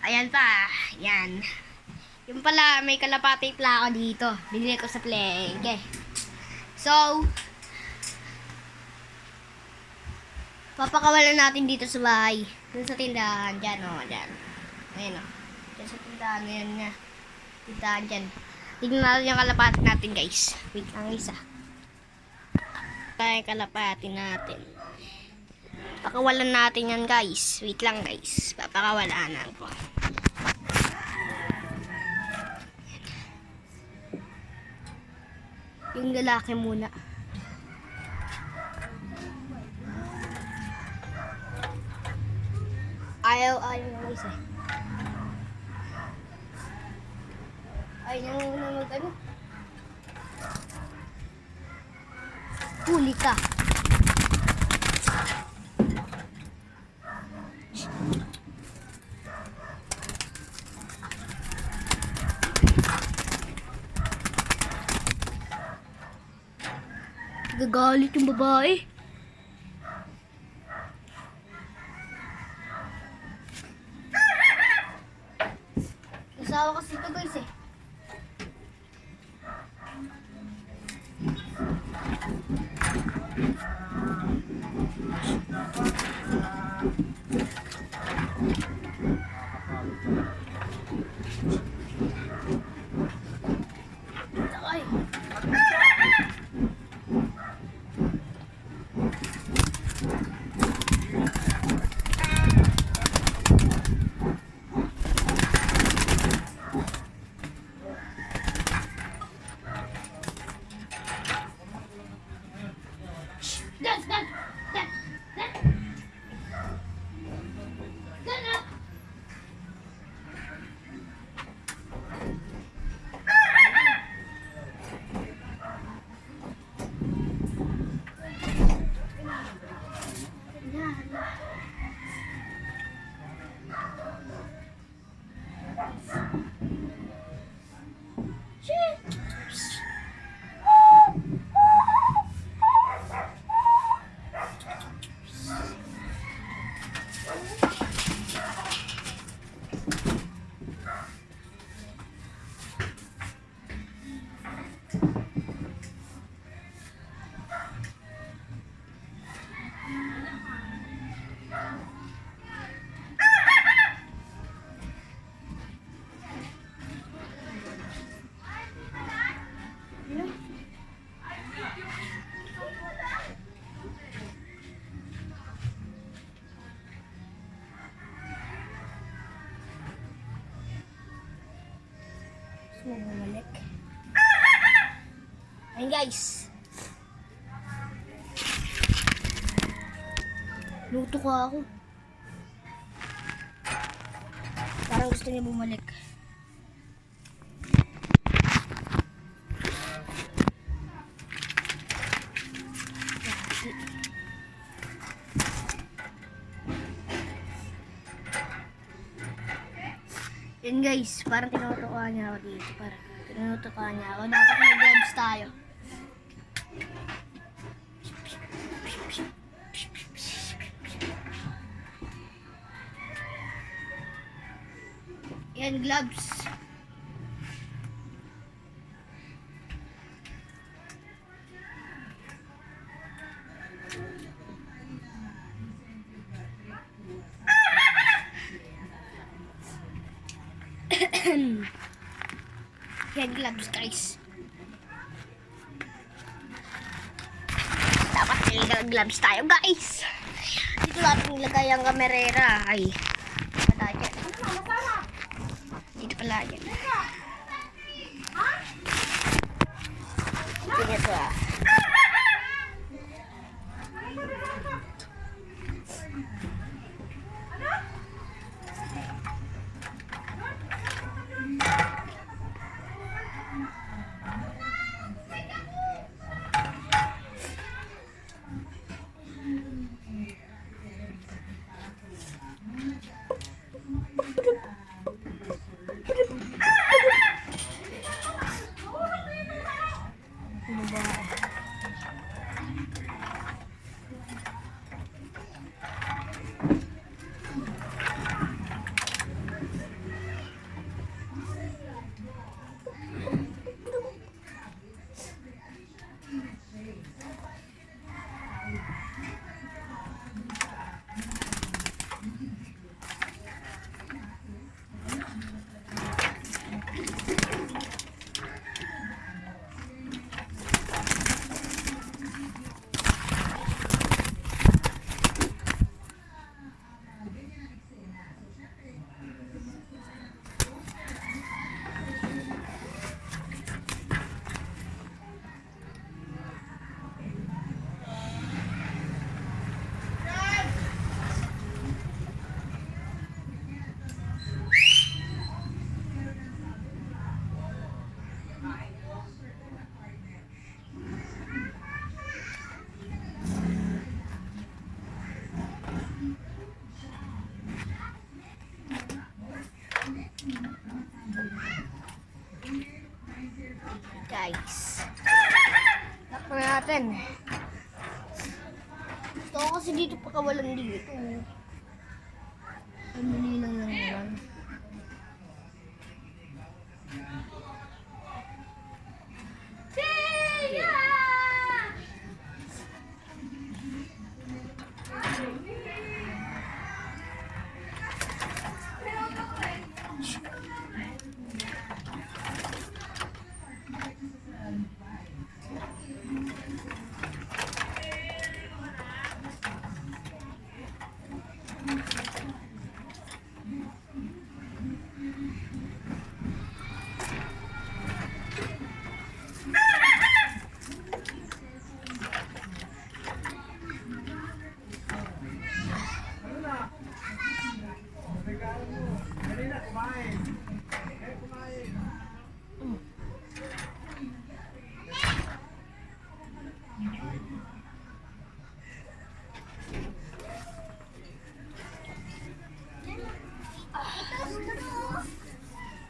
Ayan pa. Yan. Yung pala, may kalapati pala ako dito. Binili ko sa Plenge. So, papakawalan natin dito sa bahay. Dun sa tindahan. Diyan, o. Diyan. Ayan, o. Diyan sa tindahan. Ayan nga. Tindahan dyan. Tignan natin yung kalapati natin, guys. Wait lang, isa. Tayo kalapati natin. Pakawalan natin yan, guys. Wait lang, guys. Papakawalan ko. Yung lalaki muna. Ayaw na isa. Ayaw na mag-ano. Huli ka. Gagalit yung babae. Asawa kasi ito, guys, eh. Ay. Bumalik. Ayun, guys. Luto ko ako. Parang gusto niya bumalik. Yan, guys, parang tinutukan niya ako dito. Tinutukan niya ako. Dapat may gloves tayo. Yan, gloves. Yan, gloves, guys. Dapat may gloves tayo, guys. Dito natin nilagay ang kamerera. Ay, dito pala yan. Sige ito, ah. Ano ba? natin. Gusto ko kasi dito pakawalan dito. Ang mali lang naman.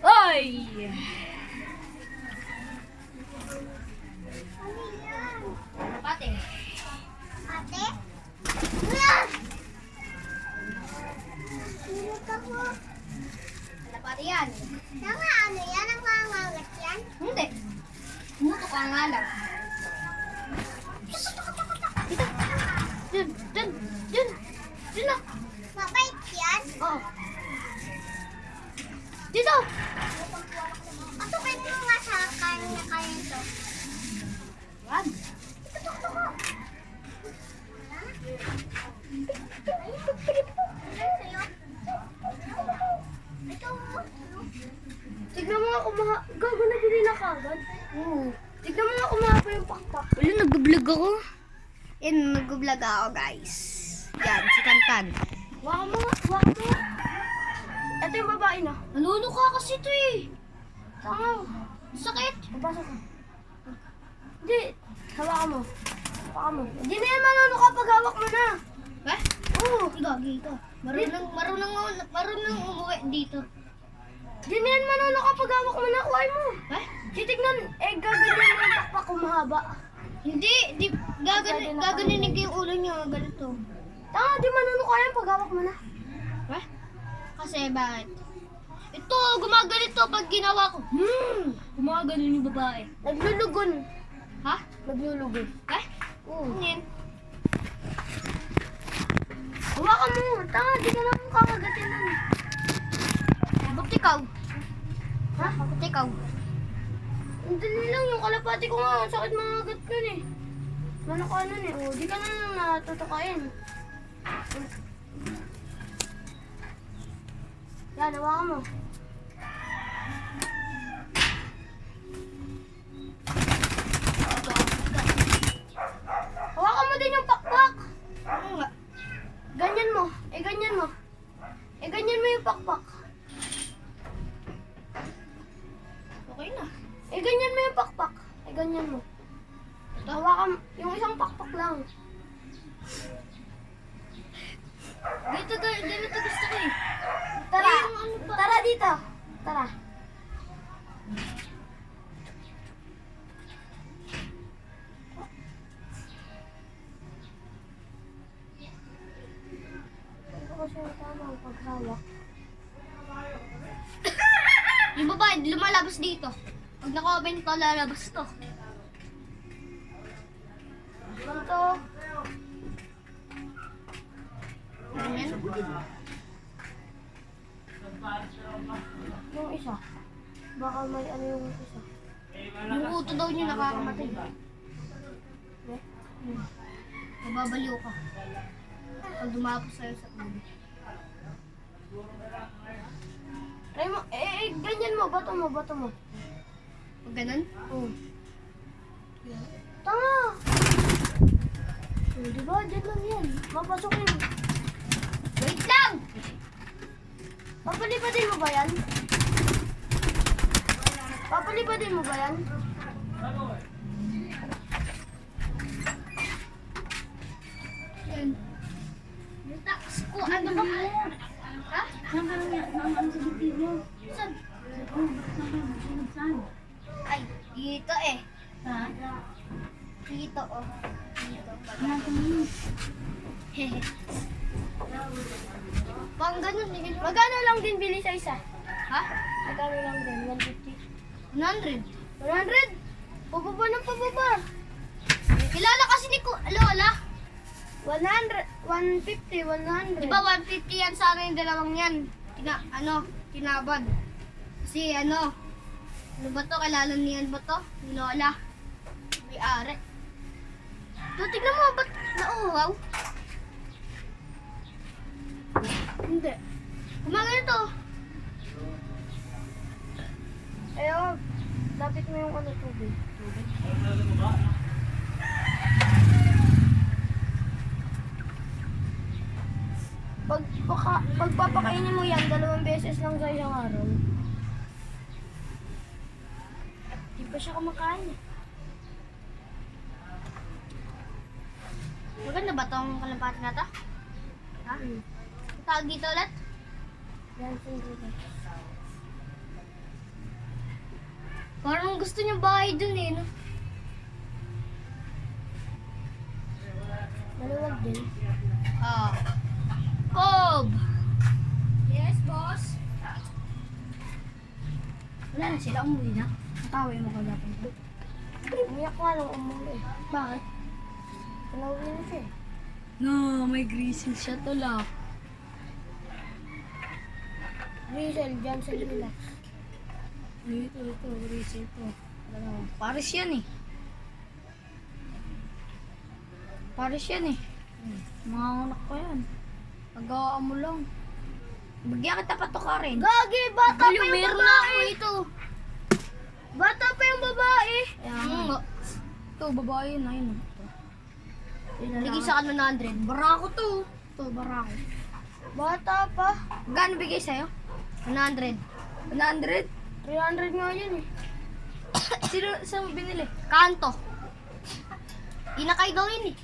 Ay! Pate. Ate? Pate yan. Tama, ano yan? Ang mangangat yan? Hindi. Muto ka nga lang. Dito. Dun, dun, dun. Dun na. Mabait yan? Oo. Dito. Patukin mo nga sa kanya kayo ito. Yan. Ito ko. Tignan mo nga kumaha. Gago na bili na kagad. Oo. Tignan mo nga kumaha pa yung pakpak. Wala, nag-vlog ako. Yan, nag-vlog ako guys. Yan, si Tantan. Waka mo nga, waka mo. Ito yung babae na. Naluno ka kasi ito eh. Tanga. Sakit. Papasok ka. Hindi. Hawakan mo. Hawakan mo. Hindi na yan maluno ka pag hawak mo na. Eh? Oo. Gagi ka. Marunong umuwi dito. Hindi na yan maluno ka pag hawak mo na. Kuhay mo. Eh? Titignan. Gaganyan mo yung pakpak kung mahaba. Hindi. Gaganin yung ulo niya. Ganito. Tanga, di maluno ka yan pag hawak mo na. Eh? Kasi bakit? Ito, gumaganito pag ginawa ko. Gumaganon yung babae. Naglulugon. Ha? Naglulugon. Eh? Oo. Yan. Hawakan mo. Tanga, di ka naman kakagatin nun. Bakit ikaw? Ha? Bakit ikaw? Ang dali lang yung kalapati ko nga. Ang sakit mga agat nun eh. Ano ka nun eh. Oh, di ka na lang natutukain. Yan, hawakan mo. Hawakan mo din yung pakpak. Ganyan mo. Ganyan mo. Ganyan mo yung pakpak. Okay na. Ganyan mo yung pakpak. Ganyan mo. Hawakan yung isang pakpak lang. Ganito gusto ko eh. Tara, tara dito. Tara. Ito kasi yung tama ang paghawak. Yung babae, lumalabas dito. Pag naka-open to, lalabas to. Ganito. Ganyan. Yung isa. Baka may ano yung isa. Yung uto daw niya nakakamatay. Mababaliw ka. Pag dumapos sa'yo sa ulo. Try mo, ganyan mo, bato mo. Pag ganun? Oo. Tanga! Diba, dyan lang yan. Mapasok yun. Wait lang! Papalipadin mo ba yan? Papalipadin mo ba yan? Yan. Yung tax ko, ano ba? Ha? Saan ka lang yan? Saan sa bitid mo? Saan? Saan? Ay, dito eh. Ha? Dito, oh. Dito. Hehe. Pang ganun, eh. Magkano lang din bili sa isa? Ha? Magkano lang din? 150? 100. 100? Pababa ng pababa. Kilala kasi ni Lola. 100, 150, 100. Di ba 150 yan sa akin yung dalawang yan? Tinabad. Kasi ano ba to? Kilala niyan ba to? Ni Lola. May ari. So, tignan mo, ba't nauhaw? Hindi. Kumagano to? Ayaw, lapit mo yung ano tubig. Pagpapakainin mo yan, 2 beses lang sa isang araw. Di pa siya kumakain. Maganda ba tong kalapati na to? Ha? Tawag dito ulit? Yan, sundin. Parang gusto niya bahay dun eh, no? Maluwag din. Ah. Cob! Yes, boss. Wala na sila, umuwi na. Nakawin mo kagapon ko. Umiyak nga nung umuwi. Bakit? Pinauwi na siya eh. No, may greasing siya to lang. Rizal, dyan sa Lilac. Ito, greasing to. Paris yan eh. Paris yan eh. Mga anak ko yan. Nag-aam mo lang. Bagyan kita patuka rin. Gagi, bata pa yung Meron na ako babae. ito. Bata pa yung babae. Ito, babae na yun. Bigay sa akin 100. Barako to. Ito, barako. Bata pa. Gano'n bigay sa'yo? 100. 100? 300 nga yun eh. Sino sa binili? Kanto. Inakay daw yun eh.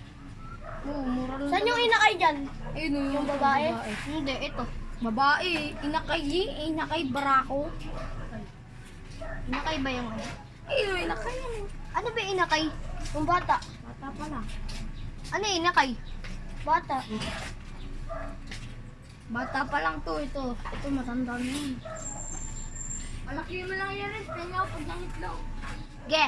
Oo, mura lang. Saan yung inakay dyan? Ayun, Yung babae? Hindi, ito. Babae. Inakay barako. Inakay ba yung ano? Ayun, inakay yan. Ano ba inakay? Yung bata. Bata pala. Ano inakay? Bata. Bata pa lang to, ito. Ito, matanda na yun. Malaki mo lang yan rin. Kaya ako pag nangitlaw. Ge.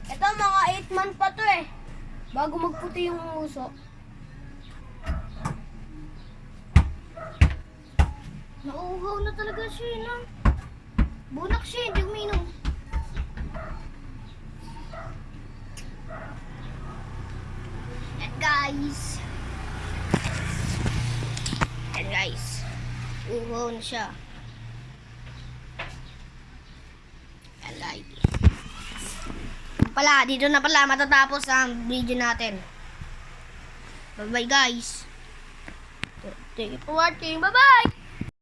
Ito mga 8 months pa to eh. Bago magputi yung uso. Nauuhaw na talaga siya, no? Bunak siya, hindi uminom. Yan, guys. Yan, guys. Uhaw na siya. Yan, guys. Dito na pala matatapos ang video natin. Bye-bye, guys. Thank you for watching. Bye-bye!